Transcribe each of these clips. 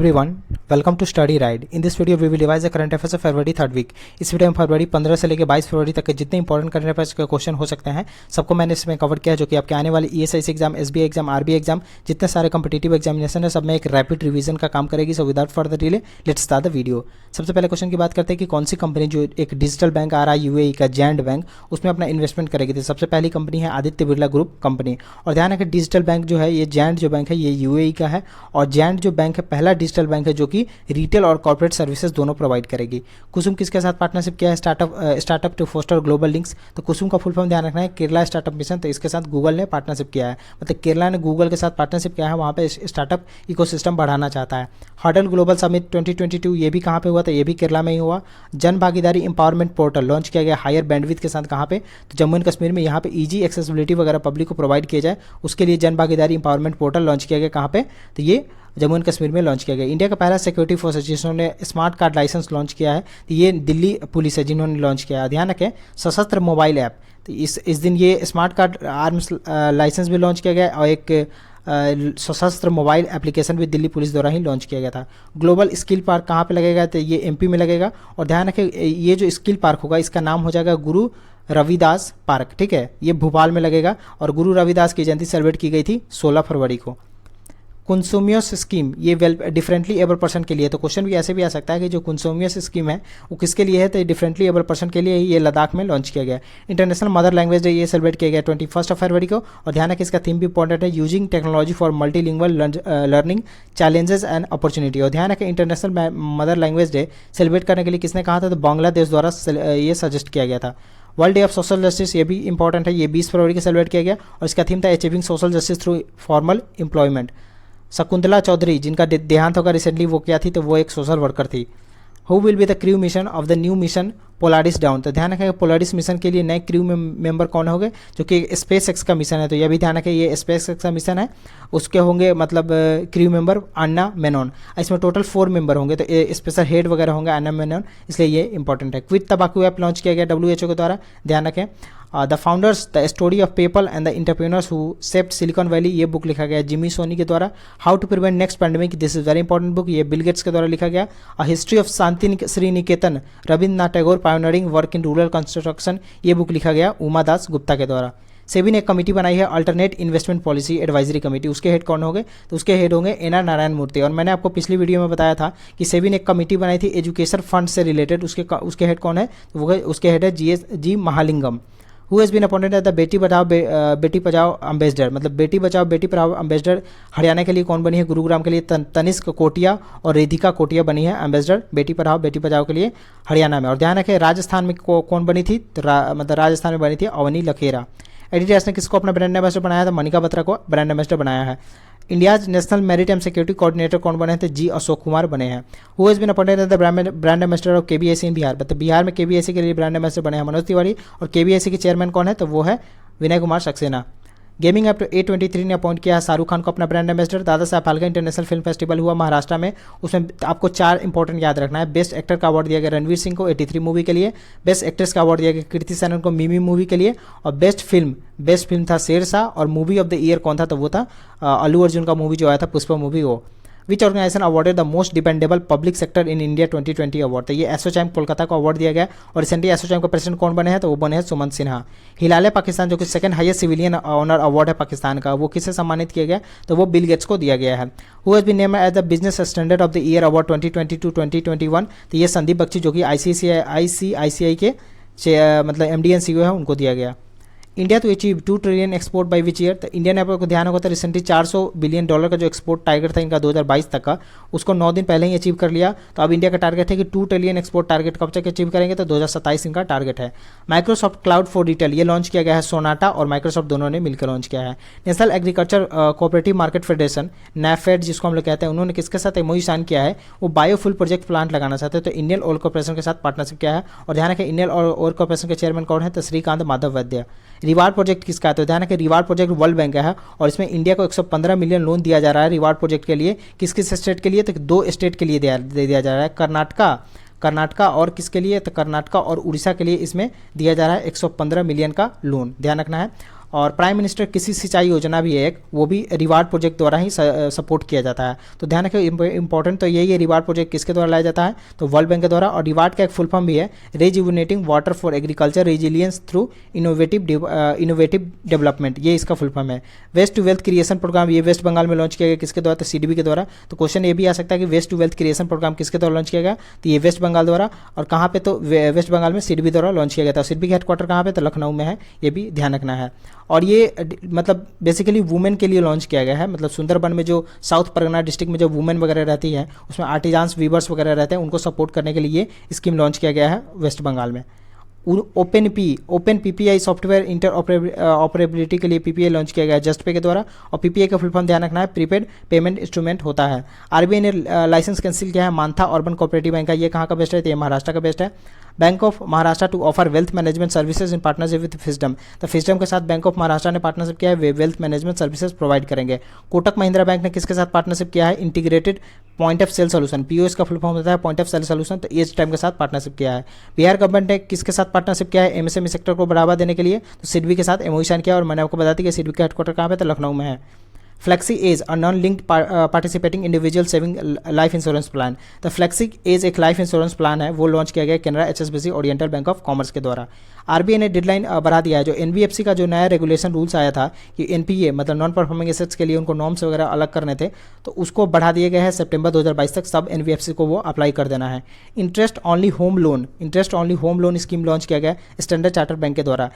everyone, welcome to Study Ride. In this video we will revise the current affairs of February third week. इस video में फरवरी 15 से लेकर 22 फरवरी तक के जितने इंपॉर्टेंट करंट अफेयर्स के क्वेश्चन हो सकते हैं सबको मैंने इसमें कवर किया है, जो कि आपके आने वाले ESIC exam, SBI exam, RBI exam, जितने सारे कॉम्पिटिटिव एग्जामिनेशन है सब में एक रैपिड रिवीजन का काम करेगी। So without further delay let's start the video. सबसे पहले क्वेश्चन की बात करते हैं कि कौन सी कंपनी जो एक डिजिटल बैंक आ रहा है UAE का जैंट बैंक, उसमें अपना इन्वेस्टमेंट करेगी। तो सबसे पहली कंपनी है आदित्य बिरला ग्रुप कंपनी। और ध्यान है कि डिजिटल बैंक जो है ये जैंट जो बैंक है ये UAE का है, और जैंट जो बैंक है पहला डिजिटल बैंक है जो कि रिटेल और कॉर्पोरेट सर्विसेज दोनों प्रोवाइड करेगी। कुसुम किसके साथ पार्टनरशिप किया है? Startup to foster global links. तो कुसुम का फुल फॉर्म ध्यान रखना है केरला स्टार्टअप मिशन। तो इसके साथ गूगल ने पार्टनरशिप किया है, मतलब केरला ने गूगल के साथ पार्टनरशिप किया है, वहाँ पे स्टार्टअप इकोसिस्टम बढ़ाना चाहता है। हडल ग्लोबल समिट 2022 ये भी कहाँ पे हुआ था? ये भी केरला में ही हुआ। जन भागीदारी एम्पावरमेंट पोर्टल लॉन्च किया गया हायर बैंडविड्थ के साथ, कहाँ पे? तो जम्मू एंड कश्मीर में। यहाँ पे ईजी एक्सेसिबिलिटी वगैरह पब्लिक को प्रोवाइड किया जाए उसके लिए जन भागीदारी एम्पावरमेंट पोर्टल लॉन्च किया गया। कहाँ पे? तो ये जम्मू एंड कश्मीर में लॉन्च किया गया। इंडिया का पहला सिक्योरिटी फोर्स जिन्होंने स्मार्ट कार्ड लाइसेंस लॉन्च किया है, तो ये दिल्ली पुलिस है जिन्होंने लॉन्च किया है। ध्यान रखें सशस्त्र मोबाइल ऐप, तो इस दिन ये स्मार्ट कार्ड आर्म्स लाइसेंस भी लॉन्च किया गया और एक सशस्त्र मोबाइल एप्लीकेशन भी दिल्ली पुलिस द्वारा ही लॉन्च किया गया था। ग्लोबल स्किल पार्क कहाँ पे लगेगा? तो ये MP में लगेगा। और ध्यान रखें ये जो स्किल पार्क होगा इसका नाम हो जाएगा गुरु रविदास पार्क, ठीक है? ये भोपाल में लगेगा और गुरु रविदास की जयंती सेलिब्रेट की गई थी 16 फरवरी को। कंसूमियस स्कीम ये वेल डिफरेंटली एबल पर्सन के लिए। तो क्वेश्चन भी ऐसे भी आ सकता है कि जो कंसूमियस स्कीम है वो किसके लिए है? तो डिफरेंटली एबल पर्सन के लिए ये लद्दाख में लॉन्च किया गया। इंटरनेशनल मदर लैंग्वेज डे ये सेलिब्रेट किया गया 21 फरवरी को। और ध्यान है कि इसका थीम भी इंपॉर्टेंट है, using technology for multilingual learning challenges and opportunity. और ध्यान है कि international mother language day celebrate करने के लिए किसने कहा था? तो बांग्लादेश द्वारा ये सजेस्ट किया गया था। World day of social justice ये भी इंपॉर्टेंट है, ये 20 फरवरी को सेलिब्रेट किया गया और इसका थीम था achieving social justice through formal employment. Shakuntala Chaudhary जिनका देहांत होगा रिसेंटली, वो क्या थी? तो वो एक सोशल वर्कर थी। Who will be the crew mission of the new mission Polaris down. तो ध्यान रखें पोलारिस मिशन के लिए नए क्रू मेंबर कौन होंगे? जो कि स्पेस एक्स का मिशन है, तो यह भी ध्यान रखें ये स्पेस एक्स का मिशन है, उसके होंगे मतलब क्रू मेंबर अन्ना मेनन। इसमें टोटल 4 मेंबर होंगे, तो स्पेशल हेड वगैरह होंगे अन्ना मेनन, इसलिए ये इंपॉर्टेंट है। क्विट तंबाकू ऐप लॉन्च किया गया WHO के द्वारा, ध्यान रखें। The founders the story of PayPal and the entrepreneurs who shaped Silicon Valley ये बुक लिखा गया जिमी सोनी के द्वारा। How to prevent next pandemic this is very important book, ये बिल गेट्स के द्वारा लिखा गया। A history of Shanti Sri Niketan Rabindranath Tagore pioneering work in rural construction ये बुक लिखा गया उमा दास गुप्ता के द्वारा। सेबी ने एक कमेटी बनाई है alternate investment policy advisory committee, उसके हेड कौन होंगे? तो उसके हेड होंगे NR नारायण मूर्ति। और मैंने आपको पिछली वीडियो में बताया था कि सेबी ने एक कमेटी बनाई थी एजुकेशन फंड से रिलेटेड, उसके हेड कौन है? तो वो उसके हेड है GSG Mahalingam. Who has been appointed as the Beti Bachao ambassador, मतलब बेटी बचाओ बेटी पढ़ाओ एम्बेसडर हरियाणा के लिए कौन बनी है? गुरुग्राम के लिए तनिष्क कोटिया और रिधिका कोटिया बनी है एम्बेसडर बेटी पढ़ाओ बेटी बचाओ के लिए हरियाणा में। और ध्यान रखें राजस्थान में कौन बनी थी? तो मतलब राजस्थान में बनी थी अवनी लखेरा। एडिडास ने किसको अपना ब्रांड एम्बेसडर बनाया था? मनिका बत्रा को ब्रांड एम्बेसडर बनाया है। India's national maritime security coordinator कौन बने थे? G अशोक कुमार बने हैं। Who has been appointed as the brand ambassador of KBIC in Bihar, मतलब बिहार में KBIC के लिए ब्रांड एम्बेसडर बने हैं मनोज तिवारी। और KBIC के चेयरमैन कौन है? तो वो है Vinay Kumar Saxena. Gaming app A23 ने अपॉइंट किया है शाहरुख खान को अपना brand ambassador. Dada Saheb Phalke international film festival हुआ महाराष्ट्र में, उसमें आपको 4 इंपॉर्टेंट याद रखना है। बेस्ट एक्टर का अवार्ड दिया गया रणवीर सिंह को 83 मूवी के लिए। बेस्ट एक्ट्रेस का अवार्ड दिया गया कृति सेनन को मिमी मूवी के लिए। और बेस्ट फिल्म था शेरशाह। और मूवी ऑफ द ईयर कौन था? तो वो था अल्लू अर्जुन का मूवी जो आया था पुष्पा मूवी वो। Which organisation awarded the most dependable public sector in India 2020 award? तो ये एसोचैम कोलकाता को अवार्ड दिया गया। और रिसेंटली एसोचैम का प्रेसिडेंट कौन बने हैं? तो वो बने हैं सुमंत सिन्हा। हिलाले पाकिस्तान जो कि second highest civilian honour award है पाकिस्तान का, वो किसे सम्मानित किया गया? तो वो बिल गेट्स को दिया गया है। Who has been named as the business standard of the year award 2022-2021? तो ये संदीप बख्शी जो कि ICICI के मतलब MD एंड CEO है, उनको दिया गया। India to achieve 2 trillion export by which year? तो इंडिया ने आपको ध्यान होगा था रिसेंटली $400 बिलियन का जो एक्सपोर्ट टारगेट था इनका 2022 तक का, उसको 9 दिन पहले ही अचीव कर लिया। तो अब इंडिया का टारगेट है कि 2 ट्रिलियन एक्सपोर्ट टारगेट कब तक अचीव करेंगे? तो 2027 इनका टारगेट है। माइक्रोसॉफ्ट क्लाउड फॉर रिटेल ये लॉन्च किया गया है, सोनाटा और माइक्रोसॉफ्ट दोनों ने मिलकर लॉन्च किया है। National agriculture cooperative market federation NAFED जिसको हम लोग कहते हैं, उन्होंने किसके साथ MOU साइन किया है? वो बायोफ्यूल प्रोजेक्ट प्लांट लगाना चाहते हैं, तो इंडियन ऑयल कॉर्पोरेशन के साथ पार्टनरशिप किया है। और ध्यान रखें इंडियन ऑयल कॉर्पोरेशन के चेयरमैन कौन है? तो श्रीकांत माधव वैद्य। रिवार्ड प्रोजेक्ट किसका है? तो ध्यान है कि रिवार्ड प्रोजेक्ट वर्ल्ड बैंक का है और इसमें इंडिया को 115 मिलियन लोन दिया जा रहा है रिवार्ड प्रोजेक्ट के लिए। किस किस स्टेट के लिए? तो 2 स्टेट के लिए दे दिया जा रहा है, कर्नाटका और किसके लिए? तो कर्नाटका और उड़ीसा के लिए इसमें दिया जा रहा है 115 मिलियन का लोन, ध्यान रखना है। और प्राइम मिनिस्टर कृषि सिंचाई योजना भी है एक, वो भी रिवार्ड प्रोजेक्ट द्वारा ही सपोर्ट किया जाता है। तो ध्यान रखिए, इंपॉर्टेंट तो यही है, रिवार्ड प्रोजेक्ट किसके द्वारा लाया जाता है, तो वर्ल्ड बैंक के द्वारा। और रिवार्ड का एक फुल फॉर्म भी है, rejuvenating water for agriculture resilience through innovative development, ये इसका फुल फॉर्म है। Waste to wealth creation programme, ये वेस्ट बंगाल में लॉन्च किया गया, किसके द्वारा, तो सीडीबी के द्वारा। तो क्वेश्चन ये भी आ सकता है कि waste to wealth creation programme किसके द्वारा लॉन्च किया गया, तो ये वेस्ट बंगाल द्वारा। और कहाँ पे, तो वेस्ट बंगाल में सीडीबी द्वारा लॉन्च किया गया था। सीडीबी का हेडक्वार्टर कहाँ पे, तो लखनऊ में है, ये भी ध्यान रखना है। और ये मतलब बेसिकली वुमेन के लिए लॉन्च किया गया है, मतलब सुंदरबन में जो साउथ परगना डिस्ट्रिक्ट में जो वुमेन वगैरह रहती है, उसमें आर्टिजान्स वीवर्स वगैरह रहते हैं, उनको सपोर्ट करने के लिए ये स्कीम लॉन्च किया गया है वेस्ट बंगाल में। Open PPI software inter operability के लिए पीपीआई लॉन्च किया गया है जस्ट पे के द्वारा। और पीपीआई का फुल फॉर्म ध्यान रखना है, प्रीपेड पेमेंट इंस्ट्रूमेंट होता है। आरबीआई ने लाइसेंस कैंसिल किया है मानथा अर्बन कोऑपरेटिव बैंक का, ये कहाँ का बेस्ट है, तो ये महाराष्ट्र का बेस्ट है। Bank of Maharashtra to offer wealth management services in partnership with Fisdom, तो फिस्डम के साथ बैंक ऑफ महाराष्ट्र ने पार्टनरशिप किया है, वे वेल्थ मैनेजमेंट सर्विसेज प्रोवाइड करेंगे। कोटक महिंद्रा बैंक ने किसके साथ पार्टनरशिप किया है, integrated point of sale solution, POS का फुल फॉर्म होता है पॉइंट ऑफ सेल सोल्यूशन, तो एज टाइम के साथ पार्टनरशिप किया है। बिहार गवर्नमेंट ने किसके साथ पार्टनरशिप किया है, एमएसएमई सेक्टर को बढ़ावा देने के लिए, तो सिडबी के साथ एमओयू साइन किया। और मैंने आपको बता दी कि सिडबी का हेडक्वार्टर कहाँ पे, तो लखनऊ में है। Flexi age a non linked participating individual saving life insurance plan, तो फ्लेक्सी एज एक लाइफ इंश्योरेंस प्लान है, वो लॉन्च किया गया Canara HSBC Oriental Bank of Commerce के द्वारा। आरबीआई ने डेडलाइन बढ़ा दिया है, जो एनबीएफसी का जो नया रेगुलेशन रूल्स आया था कि एनपीए मतलब नॉन परफॉर्मिंग एसेट्स के लिए उनको नॉर्म्स वगैरह अलग करने थे, तो उसको बढ़ा दिए गए हैं सितंबर 2022 तक, सब एनबीएफसी को वो अप्लाई कर देना है। Interest only home loan scheme launch किया गया स्टैंडर्ड चार्टर्ड बैंक के द्वारा।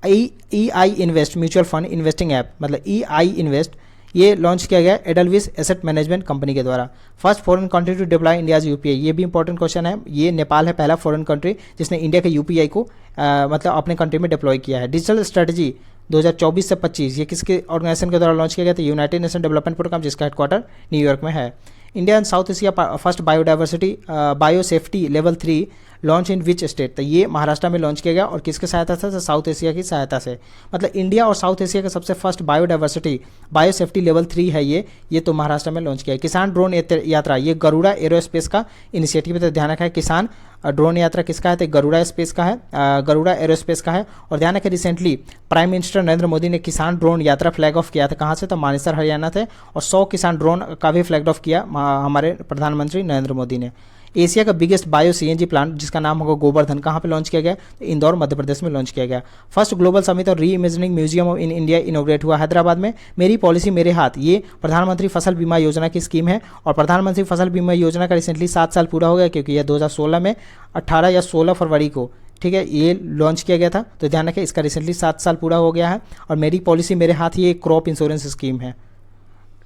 E I invest mutual fund investing app, मतलब ई आई इन्वेस्ट, ये लॉन्च किया गया एडलविस एसेट मैनेजमेंट कंपनी के द्वारा। First foreign country to deploy India's UPI, ये भी इंपॉर्टेंट क्वेश्चन है, ये नेपाल है पहला फॉरेन कंट्री जिसने इंडिया के यूपीआई को मतलब अपने कंट्री में डिप्लॉय किया है। डिजिटल स्ट्रेटजी 2024 से 25, ये किसके ऑर्गेनाइजेशन के द्वारा लॉन्च किया गया था, यूनाइटेड नेशन डेवलपमेंट प्रोग्राम, जिसका हेडक्वार्टर न्यूयॉर्क में है। India and south Asia first biodiversity biosafety level 3 launch in which state, तो ये महाराष्ट्र में लॉन्च किया गया। और किसके सहायता से, तो साउथ एशिया की सहायता से। मतलब इंडिया और साउथ एशिया का सबसे फर्स्ट बायोडाइवर्सिटी बायोसेफ्टी लेवल 3 है ये तो महाराष्ट्र में लॉन्च किया है। किसान ड्रोन यात्रा, ये गरुड़ा एरोस्पेस का इनिशिएटिव है, तो ध्यान रखा है किसान ड्रोन यात्रा किसका है, तो गरुड़ा स्पेस का है, गरुड़ा एरोस्पेस का है। और ध्यान रखें, recently prime minister Narendra Modi ने किसान ड्रोन यात्रा फ्लैग ऑफ किया था, कहाँ से, तो मानेसर हरियाणा थे। और 100 किसान ड्रोन का भी फ्लैग ऑफ किया हमारे प्रधानमंत्री नरेंद्र मोदी ने। एशिया का बिगेस्ट बायो सीएनजी प्लांट, जिसका नाम होगा गोवर्धन, कहाँ पे लॉन्च किया गया, तो इंदौर मध्य प्रदेश में लॉन्च किया गया। फर्स्ट ग्लोबल समिट और री इमेजिनिंग म्यूजियम इन इंडिया इनोग्रेट हुआ हैदराबाद में। मेरी पॉलिसी मेरे हाथ, ये प्रधानमंत्री फसल बीमा योजना की स्कीम है। और प्रधानमंत्री फसल बीमा योजना का रिसेंटली 7 साल पूरा हो गया, क्योंकि यह 2016 में 18 या 16 फरवरी को, ठीक है, ये लॉन्च किया गया था। तो ध्यान रखें, इसका रिसेंटली 7 साल पूरा हो गया है। और मेरी पॉलिसी मेरे हाथ, ये क्रॉप इंश्योरेंस स्कीम है।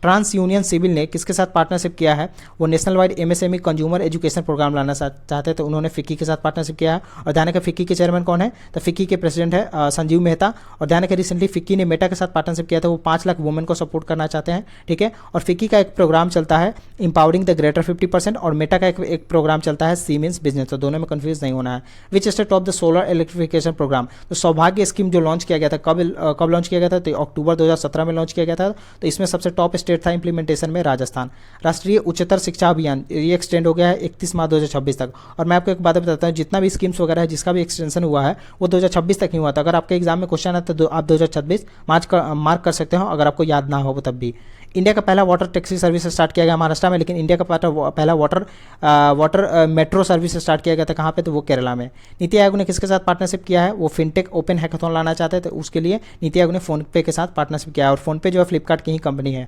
ट्रांस यूनियन सिविल ने किसके साथ पार्टनरशिप किया है, वो national wide MSME consumer education programme लाना चाहते हैं, तो उन्होंने फिक्की के साथ पार्टनरशिप किया है। और ध्यान रखें, फिक्की के चेयरमैन कौन है, तो फिक्की के प्रेसिडेंट है संजीव मेहता। और ध्यान रखें, रिसेंटली फिक्की ने मेटा के साथ पार्टनरशिप किया था, वो 5 लाख वुमेन को सपोर्ट करना चाहते हैं, ठीक है। और फिक्की का एक प्रोग्राम चलता है इंपावरिंग द ग्रेटर 50%, और मेटा का एक प्रोग्राम चलता है सीमेंस बिजनेस, तो दोनों में कंफ्यूज नहीं होना है। Which state of the solar electrification programme, तो सौभाग्य स्कीम जो लॉन्च किया गया था, कब लॉन्च किया गया था, तो अक्टूबर 2017 में लॉन्च किया गया था। तो इसमें सबसे टॉप स्टेट था इंप्लीमेंटेशन में राजस्थान। राष्ट्रीय उच्चतर शिक्षा अभियान, ये एक्सटेंड हो गया है 31 मार्च 2026 तक। और मैं आपको एक बात बताता हूँ, जितना भी स्कीम्स वगैरह है, जिसका भी एक्सटेंशन हुआ है, वो 2026 तक ही हुआ था। अगर आपके एग्जाम में क्वेश्चन है तो आप 2026 मार्क कर सकते हो, अगर आपको याद ना हो तब भी। इंडिया का पहला वाटर टैक्सी सर्विस स्टार्ट किया गया महाराष्ट्र में, लेकिन इंडिया का पहला वाटर मेट्रो सर्विस स्टार्ट किया गया था कहाँ पे, तो वो केरला में। नीति आयोग ने किसके साथ पार्टनरशिप किया है, वो फिनटेक ओपन हैकाथॉन लाना चाहते हैं, तो उसके लिए नीति आयोग ने फोनपे के साथ पार्टनरशिप किया है। और फोनपे जो है फ्लिपकार्ट की ही कंपनी है।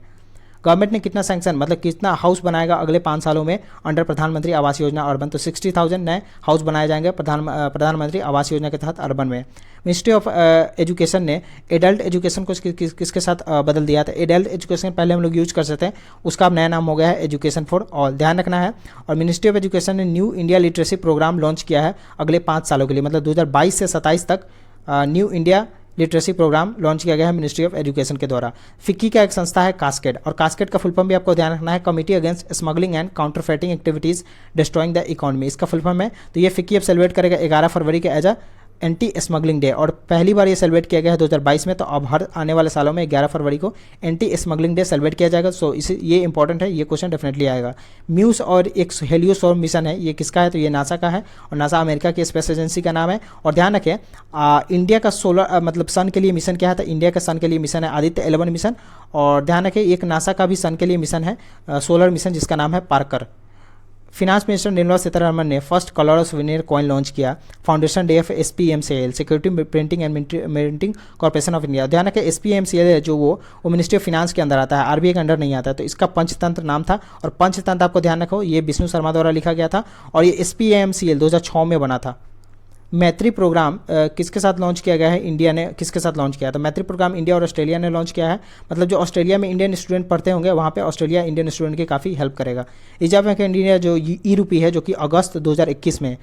गवर्नमेंट ने कितना सैंक्शन, मतलब कितना हाउस बनाएगा अगले 5 सालों में अंडर प्रधानमंत्री आवास योजना अर्बन, तो 60,000 नए हाउस बनाए जाएंगे प्रधानमंत्री आवास योजना के तहत अर्बन में। मिनिस्ट्री ऑफ एजुकेशन ने एडल्ट एजुकेशन को किसके साथ बदल दिया था, एडल्ट एजुकेशन पहले हम लोग यूज कर सकते हैं, उसका अब नया नाम हो गया है एजुकेशन फॉर ऑल, ध्यान रखना है। और मिनिस्ट्री ऑफ एजुकेशन ने New India literacy programme launch किया है अगले 5 सालों के लिए, मतलब 2022 से 27 तक New India literacy programme launch किया गया है मिनिस्ट्री ऑफ एजुकेशन के द्वारा। फिक्की का एक संस्था है कास्केड, और कास्केड का फुल फॉर्म भी आपको ध्यान रखना है, committee against smuggling and काउंटरफेटिंग activities destroying the economy, इसका फुल फॉर्म है। तो ये फिक्की अब सेलिब्रेट करेगा 11 फरवरी के एज एंटी स्मगलिंग डे, और पहली बार ये सेलिब्रेट किया गया है 2022 में। तो अब हर आने वाले सालों में 11 फरवरी को एंटी स्मगलिंग डे सेलिब्रेट किया जाएगा। सो इसे ये इंपॉर्टेंट है, ये क्वेश्चन डेफिनेटली आएगा। म्यूस और एक हेलियोसोर मिशन है, ये किसका है? तो ये नासा का है, और नासा अमेरिका की स्पेस एजेंसी का नाम है। और ध्यान रखें इंडिया का सोलर मतलब सन के लिए मिशन क्या है? तो इंडिया का सन के लिए मिशन है आदित्य 11 मिशन। और ध्यान रखें एक नासा का भी सन के लिए मिशन है सोलर मिशन, जिसका नाम है Parker. Finance minister Nirmala Sitharaman ने first colour souvenir coin launch किया। Foundation day of SPMCL, security printing and minting corporation of India. ध्यान रखें SPMCL है जो वो मिनिस्ट्री ऑफ फिनांस के अंदर आता है, RBI के अंडर नहीं आता है। तो इसका पंचतंत्र नाम था, और पंचतंत्र आपको ध्यान रखो ये विष्णु शर्मा द्वारा लिखा गया था, और ये SPMCL 2006 में बना था। मैत्री प्रोग्राम किसके साथ लॉन्च किया गया है? इंडिया ने किसके साथ लॉन्च किया? तो मैत्री प्रोग्राम इंडिया और ऑस्ट्रेलिया ने लॉन्च किया है। मतलब जो ऑस्ट्रेलिया में इंडियन स्टूडेंट पढ़ते होंगे वहाँ पे ऑस्ट्रेलिया इंडियन स्टूडेंट की काफ़ी हेल्प करेगा। रिजर्व बैंक ऑफ इंडिया जो ई-रूपी है, जो कि अगस्त 2021 में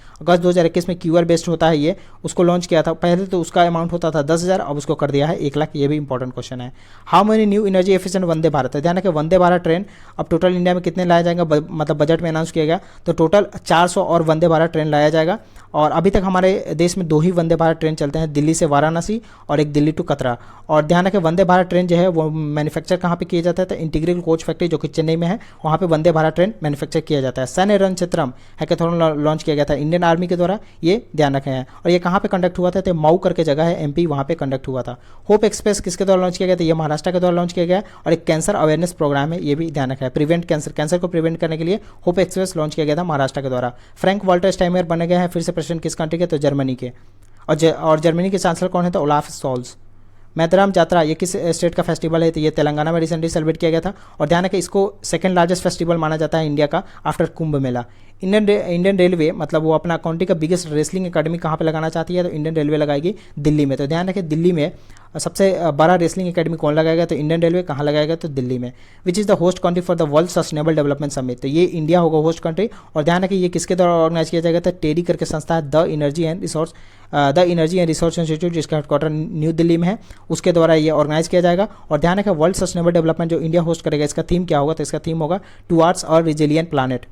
QR बेस्ड होता है, ये उसको लॉन्च किया था। पहले तो उसका अमाउंट होता था 10,000, अब उसको कर दिया है 1 लाख। ये भी इंपॉर्टेंट क्वेश्चन है। How many new energy efficient Vande Bharat है? ध्यान रखें वंदे भारत ट्रेन अब टोटल इंडिया में कितने लाया जाएगा, मतलब बजट में अनाउंस किया गया। तो टोटल 400 और वंदे भारत ट्रेन लाया जाएगा। और अभी तक हमारे देश में 2 ही वंदे भारत ट्रेन चलते हैं, दिल्ली से वाराणसी और एक दिल्ली टू कतरा। और ध्यान रखें वंदे भारत ट्रेन जो है वो मैन्युफैक्चर कहाँ पे किया जाता है? तो इंटीग्रल कोच फैक्ट्री जो कि चेन्नई में है, वहाँ पे वंदे भारत ट्रेन मैन्युफैक्चर किया जाता है। सैन्य रणक्षेत्रम हैकाथॉन लॉन्च किया गया था इंडियन आर्मी के द्वारा, ये ध्यान रखे हैं। और ये कहाँ पे कंडक्ट हुआ था? तो मऊ करके जगह है MP, वहाँ पे कंडक्ट हुआ था। होप एक्सप्रेस किसके द्वारा लॉन्च किया गया था? ये महाराष्ट्र के द्वारा लॉन्च किया गया। और एक कैंसर अवेयरनेस प्रोग्राम है, ये भी ध्यान रखा है। प्रिवेंट कैंसर को प्रिवेंट करने के लिए होप एक्सप्रेस लॉन्च किया गया था महाराष्ट्र के द्वारा। फ्रैंक वॉल्टर स्टाइनमायर बने गए हैं फिर से प्रेसिडेंट किस कंट्री के? तो जर्मनी के। और जर्मनी के चांसलर कौन है? तो ओलाफ शॉल्ज। मैतराम जात्रा ये किस स्टेट का फेस्टिवल है? तो ये तेलंगाना में रिसेंटली सेलिब्रेट किया गया था। और ध्यान रखें इसको सेकंड लार्जेस्ट फेस्टिवल माना जाता है इंडिया का after Kumbh Mela. Indian railway मतलब वो अपना कंट्री का बिगेस्ट रेसलिंग एकेडमी कहाँ पे लगाना चाहती है? तो इंडियन रेलवे लगाएगी दिल्ली में। तो ध्यान रखें दिल्ली में सबसे बड़ा रेसलिंग एकेडमी कौन लगाएगा? तो इंडियन रेलवे। कहाँ लगाएगा? तो दिल्ली में। विच is the host country for the world sustainable development summit? तो ये इंडिया होगा होस्ट कंट्री। और ध्यान रखें ये किसके द्वारा ऑर्गेनाइज किया जाएगा? तो टेरी करके संस्था है, the energy and resource institute, जिसका हेडक्वार्टर न्यू दिल्ली में है, उसके द्वारा ये ऑर्गेनाइज किया जाएगा। और ध्यान रखें वर्ल्ड सस्टेनेबल डेवलपमेंट जो इंडिया होस्ट करेगा, इसका थीम क्या होगा? तो इसका थीम होगा टुवार्ड्स और रिजिलियंट प्लानेट।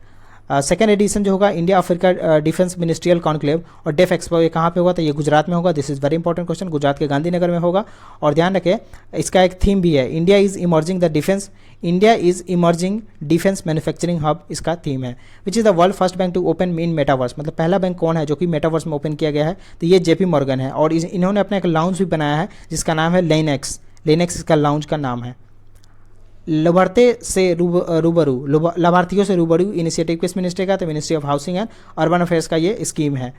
सेकेंड एडिशन जो होगा India Africa defence ministerial conclave और डेफ एक्सपो, ये कहाँ पे होगा? तो ये गुजरात में होगा। This is very important question, Gujarat के गांधीनगर में होगा। और ध्यान रखें इसका एक थीम भी है, India is emerging defence manufacturing hub, इसका थीम है। Which is the world first bank to open in metaverse? मतलब पहला बैंक कौन है जो कि मेटावर्स में ओपन किया गया है? तो ये JP मॉर्गन है। और इन्होंने अपना एक लाउंज भी बनाया है जिसका नाम है लेनेक्स इसका लाउंज का नाम है। लाभार्थियों से रूबरू इनिशिएटिव किस मिनिस्ट्री का? तो ministry of housing and urban affairs का ये स्कीम है।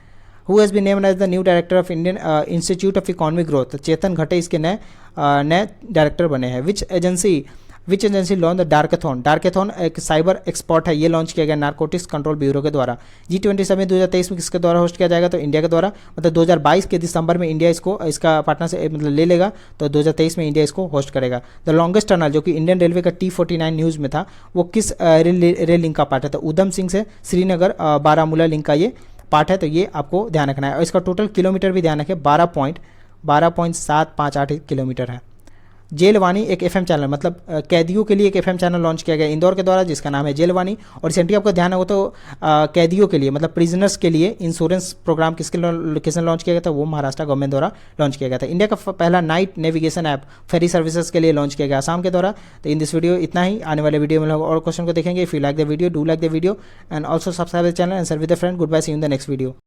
Who has been named as the new director of Indian Institute of Economic Growth? Chetan Ghate इसके नए डायरेक्टर बने हैं। Which agency launch the Darkathon एक साइबर एक्सपर्ट है, ये लॉन्च किया गया नारकोटिक्स कंट्रोल ब्यूरो के द्वारा। G20 समिट 2023 में किसके द्वारा होस्ट किया जाएगा? तो इंडिया के द्वारा। मतलब 2022 के दिसंबर में इंडिया इसका पार्टनर से मतलब ले लेगा, तो 2023 में इंडिया इसको होस्ट करेगा। द लॉन्गेस्ट टनल जो कि इंडियन रेलवे का T49 न्यूज़ में था, वो किस रेल लिंक का पार्ट है? तो उधम सिंह से श्रीनगर बारामूला लिंक का ये पार्ट है। तो ये आपको ध्यान रखना है। और इसका टोटल किलोमीटर भी ध्यान रखें, 12.758 किलोमीटर है। जेलवानी एक FM चैनल मतलब कैदियों के लिए एक FM चैनल लॉन्च किया गया इंदौर के द्वारा, जिसका नाम है जेलवानी। और रिसेंटली आपको ध्यान हो तो कैदियों के लिए मतलब प्रिजनर्स के लिए इंश्योरेंस प्रोग्राम किसने लॉन्च किया गया था? वो महाराष्ट्र गवर्नमेंट द्वारा लॉन्च किया गया था। इंडिया का पहला नाइट नेविगेशन ऐप फेरी सर्विसेज के लिए लॉन्च किया गया आसाम के द्वारा। तो इन दिस वीडियो इतना ही, आने वाले वीडियो में लोग और क्वेश्चन को देखेंगे। If you like the video, do like the video and also subscribe the channel and share with the friend. Goodbye, see you in the next video.